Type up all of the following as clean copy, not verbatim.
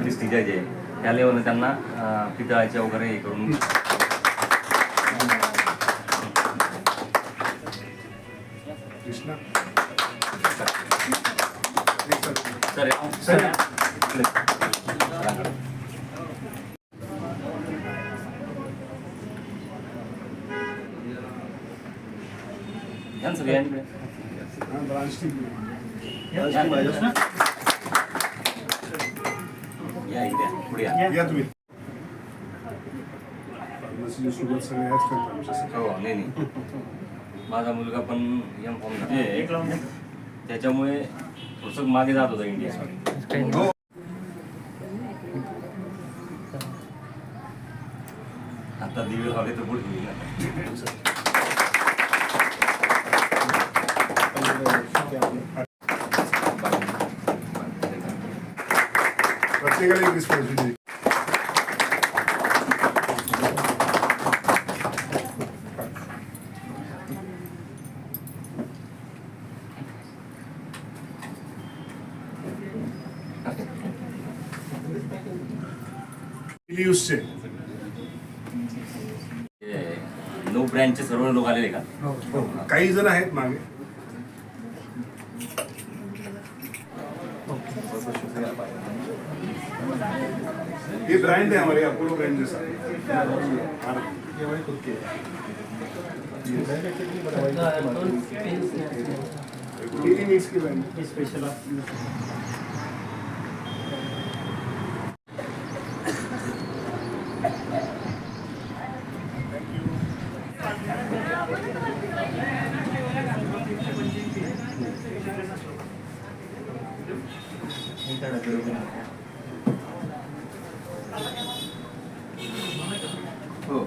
प्रेस्टिजा जे त्या लेवलने त्यांना पितळाच्या वगैरे हे करून या तुम्ही सोबत सगळे याच करतो. हो नाही माझा मुलगा पण M.Com त्याच्यामुळे थोडंसं मागे जात होता इंडिया. आता दिवे हवे तर पुढे होईल ना. प्रत्येकाला एक रिस्पॉन्सिबिलिटी. नो ब्रँडचे सर्व लोक आलेले का? काही जण आहेत मागे. ये ब्रांड है हमारे अपोलो ब्रांड जैसा. डेली नीड्स की ब्रांड स्पेशल. हो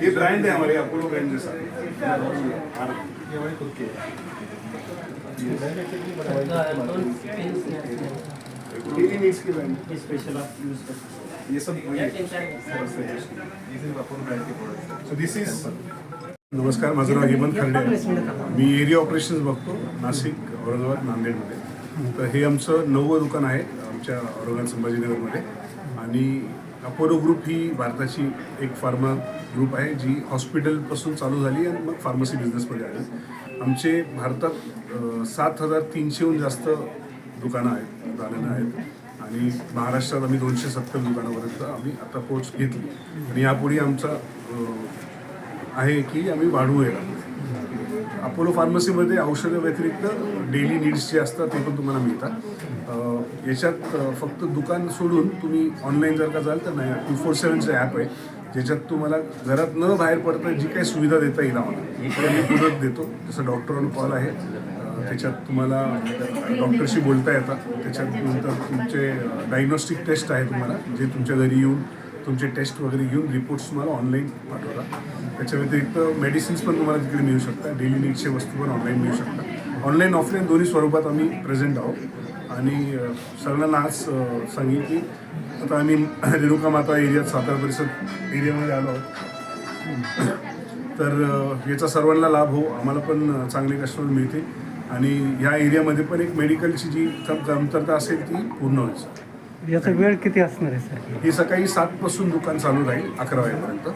ये ब्रांड है हमारे अपोलो ब्रांड जैसा. डेली नीड्स की ब्रांड स्पेशल आप यूज करते. ये सब सो दिस इज. नमस्कार, माझं नाव हेमंत खर्डे आहे. मी एरिया ऑपरेशन्स बघतो नाशिक, औरंगाबाद, नांदेडमध्ये. तर हे आमचं 9वं दुकान आहे आमच्या औरंगाबाद संभाजीनगरमध्ये. आणि अपोलो ग्रुप ही भारताची एक फार्मा ग्रुप आहे जी हॉस्पिटलपासून चालू झाली आणि मग फार्मसी बिझनेसमध्ये आली. आमचे भारतात 7,300हून जास्त दुकानं आहेत, दालनं आहेत. आणि महाराष्ट्रात आम्ही 270 दुकानापर्यंत आम्ही आता पोच घेतली. आणि यापुढे आमचा आहे की आम्ही वाढवूया. अपोलो फार्मसीमध्ये औषधं व्यतिरिक्त डेली नीड्स जे असतात ते पण तुम्हाला मिळतात. याच्यात फक्त दुकान सोडून तुम्ही ऑनलाईन जर का जाल तर नाही, 247चं ॲप आहे ज्याच्यात तुम्हाला घरात न बाहेर पडता जी काही सुविधा देता येईल आम्हाला मी तुरंत देतो. जसं डॉक्टर ऑन कॉल आहे, त्याच्यात तुम्हाला डॉक्टरशी बोलता येतात. त्याच्यानंतर तुमचे डायग्नोस्टिक टेस्ट आहे तुम्हाला जे तुमच्या घरी येऊन तुमचे टेस्ट वगैरे घेऊन रिपोर्ट्स तुम्हाला ऑनलाईन पाठवतात. त्याच्या व्यतिरिक्त मेडिसिन्स पण तुम्हाला तिकडे मिळू शकतात. डेली नीडचे वस्तू पण ऑनलाईन मिळू शकतात. ऑनलाईन ऑफलाईन दोन्ही स्वरूपात आम्ही प्रेझेंट आहोत. आणि सगळ्यांना आज सांगेन की आता आम्ही रेणुका माता एरियात सातारा परिसर एरियामध्ये आलो आहोत. तर याचा सर्वांना लाभ हो, आम्हाला पण चांगले कस्टमर मिळते. आणि ह्या एरियामध्ये पण एक मेडिकलची जी कमतरता असेल ती पूर्ण होईल. याचा वेळ किती असणार आहे सर? ही सकाळी 7 दुकान चालू राहील 11 वाजेपर्यंत.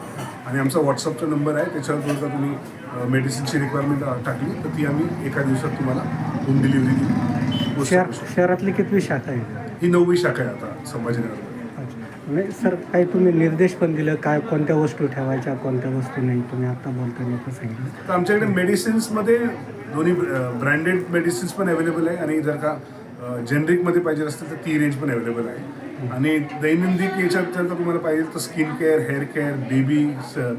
आणि आमचा व्हॉट्सअपचा नंबर आहे, त्याच्यावर जर का तुम्ही मेडिसिनची रिक्वायरमेंट टाकली तर ती आम्ही एका दिवसात तुम्हाला होम डिलिव्हरी देऊ. शहरातली कितवी शाखा आहे? ही 9वी शाखा आहे आता संभाजीनगरमध्ये. नाही सर, काही तुम्ही निर्देश पण दिलं काय कोणत्या वस्तू ठेवायच्या कोणत्या वस्तू नाही, तुम्ही आता बोलताना पण सांगितलं. तर आमच्याकडे मेडिसिन्समध्ये दोन्ही ब्रँडेड मेडिसिन्स पण अवेलेबल आहे. आणि जर का जेनरिकमध्ये पाहिजे असतील तर ती रेंज पण अवेलेबल आहे. आणि दैनंदिन याच्यात जर का तुम्हाला पाहिजे तर skin care, hair care,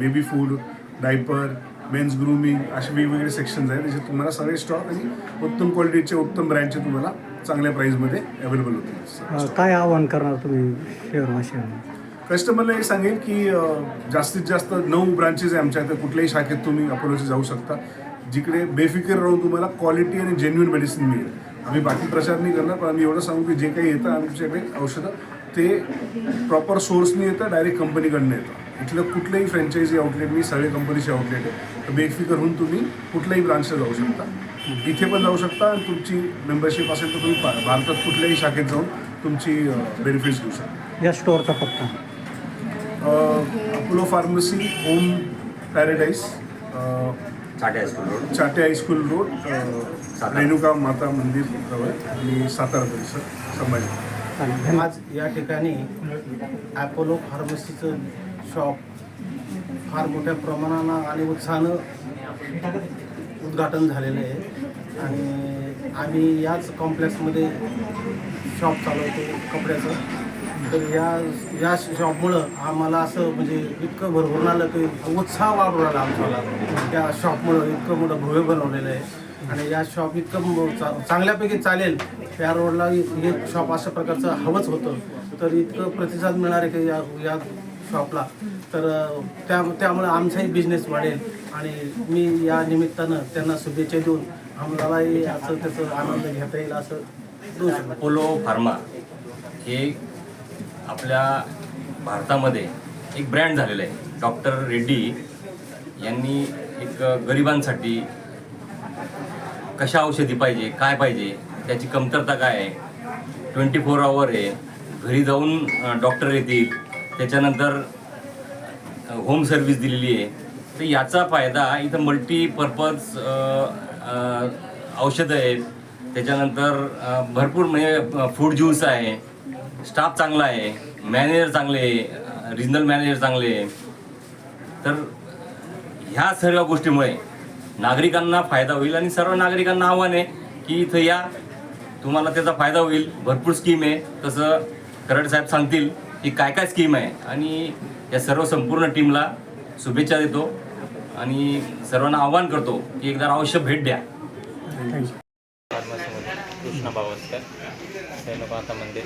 baby food, diaper, men's grooming असे वेगवेगळे सेक्शन्स आहेत. त्याच्यात तुम्हाला सगळे स्टॉक आणि उत्तम क्वालिटीचे उत्तम ब्रँडचे तुम्हाला चांगल्या प्राईसमध्ये अवेलेबल होतील. काय आव्हान करणार तुम्ही शहरवासियांना? कस्टमरला हे सांगेल की जास्तीत जास्त 9 ब्रांचेस आहे आमच्या इथे. कुठल्याही शाखेत तुम्ही अपोलोची जाऊ शकता जिकडे बेफिकर राहून तुम्हाला क्वालिटी आणि जेन्युइन मेडिसिन मिळेल. आम्ही बाकी प्रचार नाही करणार, पण आम्ही एवढं सांगू की जे काही येतं आमच्याकडे औषधं ते प्रॉपर सोर्सनी येतं, डायरेक्ट कंपनीकडनं येतं. इथलं कुठलंही फ्रँचायझी आउटलेट मी सगळे कंपनीचे आउटलेट आहे, तर बेफिकर होऊन तुम्ही कुठल्याही ब्रांचला जाऊ शकता. इथे पण जाऊ शकता आणि तुमची मेंबरशिप असेल तर तुम्ही भारतात कुठल्याही शाखेत जाऊन तुमची बेनिफिट्स घेऊ शकता. या स्टोअरचा पत्ता Apollo pharmacy, home Paradise, Chate high school road, Chate high school road, Renuka माता मंदिर जवळ आणि सातारा परिसर, संभाजी. चालेल. आज या ठिकाणी ॲपोलो फार्मसीचं शॉप फार मोठ्या प्रमाणानं आणि उत्साहानं उद्घाटन झालेलं आहे आणि आम्ही याच कॉम्प्लेक्समध्ये शॉप चालवतो कपड्याचं. तर या शॉपमुळं आम्हाला असं म्हणजे इतकं भरभरून आलं की उत्साह वाढून आला आमच्याला. त्या शॉपमुळं इतकं मोठं भव्य बनवलेलं आहे आणि या शॉप इतकं चांगल्यापैकी चालेल. या रोडला हे शॉप अशा प्रकारचं हवंच होतं, तर इतकं प्रतिसाद मिळणार आहे की या शॉपला, तर त्यामुळे आमचाही बिझनेस वाढेल आणि मी या निमित्तानं त्यांना शुभेच्छा देऊन आम्हालाही असं त्याचं आनंद घेता येईल असं देऊ शकतो. अपोलो फार्मा हे आपल्या भारतामध्ये एक ब्रँड झालेलं आहे. डॉक्टर रेड्डी यांनी एक गरिबांसाठी कशा औषधी पाहिजे, काय पाहिजे, त्याची कमतरता काय आहे, 24 आवर आहे, घरी जाऊन डॉक्टर येतील, त्याच्यानंतर होम सर्व्हिस दिलेली आहे. तर याचा फायदा इथं मल्टीपर्पज औषधं आहेत, त्याच्यानंतर भरपूर म्हणजे फूड ज्यूस आहे, स्टाफ चांगला आहे, मॅनेजर चांगले आहे, रिजनल मॅनेजर चांगले आहे. तर ह्या सर्व गोष्टीमुळे नागरिकांना फायदा होईल आणि सर्व नागरिकांना आव्हान आहे की इथं या, तुम्हाला त्याचा फायदा होईल. भरपूर स्कीम आहे, तसं कराड साहेब सांगतील की काय काय स्कीम आहे. आणि या सर्व संपूर्ण टीमला शुभेच्छा देतो आणि सर्वांना आव्हान करतो की एकदा अवश्य भेट द्या. फार्मसीमध्ये कृष्णा बावस्कर, रेणुका मंदिर,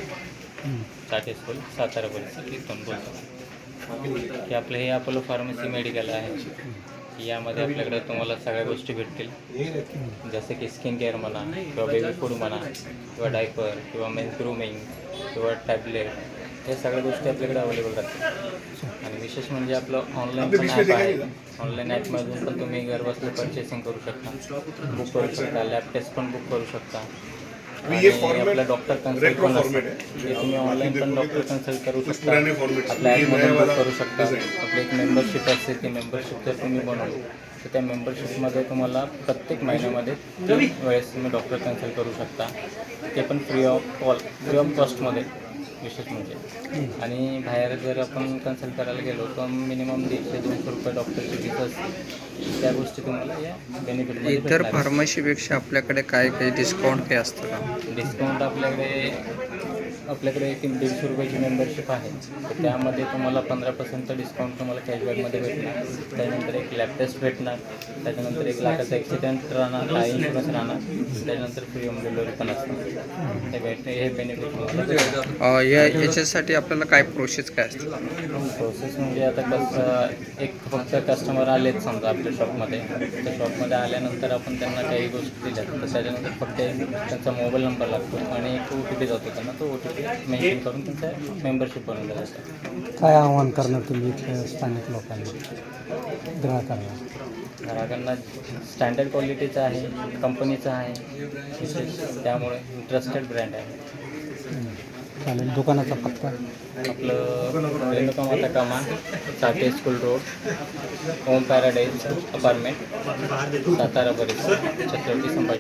चाटे स्कूल, सातारा परिसर इथून बोलतो की आपलं हे अपोलो फार्मसी मेडिकल आहे. यामध्ये आपल्याकडे तुम्हाला सगळ्या गोष्टी भेटतील, जसे की स्किन केअर म्हणा किंवा बेबी फूड म्हणा किंवा डायपर किंवा मेन्स ग्रूमिंग किंवा टॅबलेट, हे सगळ्या गोष्टी आपल्याकडे अवेलेबल राहतील. आणि विशेष म्हणजे आपलं ऑनलाईन पण ॲप आहे. ऑनलाईन ॲपमधून पण तुम्ही घरबसल्या परचेसिंग करू शकता, बुक करू शकता, लॅब टेस्ट पण बुक करू शकता. आणि आपला डॉक्टर कन्सल्ट पण असतं, ते तुम्ही ऑनलाईन पण डॉक्टर कन्सल्ट करू शकता, आपल्या ॲपमधून बुक करू शकता. आपली एक मेंबरशिप असते, ती मेंबरशिप जर तुम्ही बनवली तर त्या मेंबरशिपमध्ये तुम्हाला प्रत्येक महिन्यामध्ये 3 वेळेस तुम्ही डॉक्टर कन्सल्ट करू शकता, ते पण फ्री ऑफ कॉस्टमध्ये. विशेष म्हणजे आणि बाहेर जर आपण कन्सल्ट करायला गेलो तर मिनिमम 150-200 रुपये डॉक्टरची फीस असते. त्या गोष्टी तुम्हाला या बेनिफिटमध्ये इतर फार्मसीपेक्षा आपल्याकडे काय काही डिस्काउंट काही असतं का? डिस्काउंट आपल्याकडे 150 रुपयाची मेंबरशिप आहे, तर त्यामध्ये तुम्हाला 15% डिस्काउंट तुम्हाला कॅशबॅकमध्ये भेटणार. त्यानंतर एक लॅब टेस्ट भेटणार, त्याच्यानंतर 1 लाखाचा ॲक्सिडेंट राहणार, काय इन्शुरन्स राहणार, त्याच्यानंतर फ्री होम डिलिव्हरी पण असणार. हे बेनिफिट तुम्हाला याच्यासाठी आपल्याला काय प्रोसेस काय असतं? प्रोसेस म्हणजे आता कसं, एक फक्त कस्टमर आलेत समजा आपल्या शॉपमध्ये, त्या शॉपमध्ये आल्यानंतर आपण त्यांना काही गोष्टी दिल्या, तर त्याच्यानंतर फक्त त्यांचा मोबाईल नंबर लागतो आणि एक OTP जातो त्यांना, तो OTP मेन्शन करून त्यांचा मेंबरशिप बनवलं जातं. काय आव्हान करणार तुम्ही इथल्या स्थानिक लोकांना, ग्राहकांना स्टँडर्ड क्वालिटीचं आहे, कंपनीचं आहे, त्यामुळे ट्रस्टेड ब्रँड आहे. चालेल. दुकानाचा पत्ता आपलं रेणुका माता कमान, Chate school road, home paradise apartment, Satara परिसर, छत्रपती संभाजी.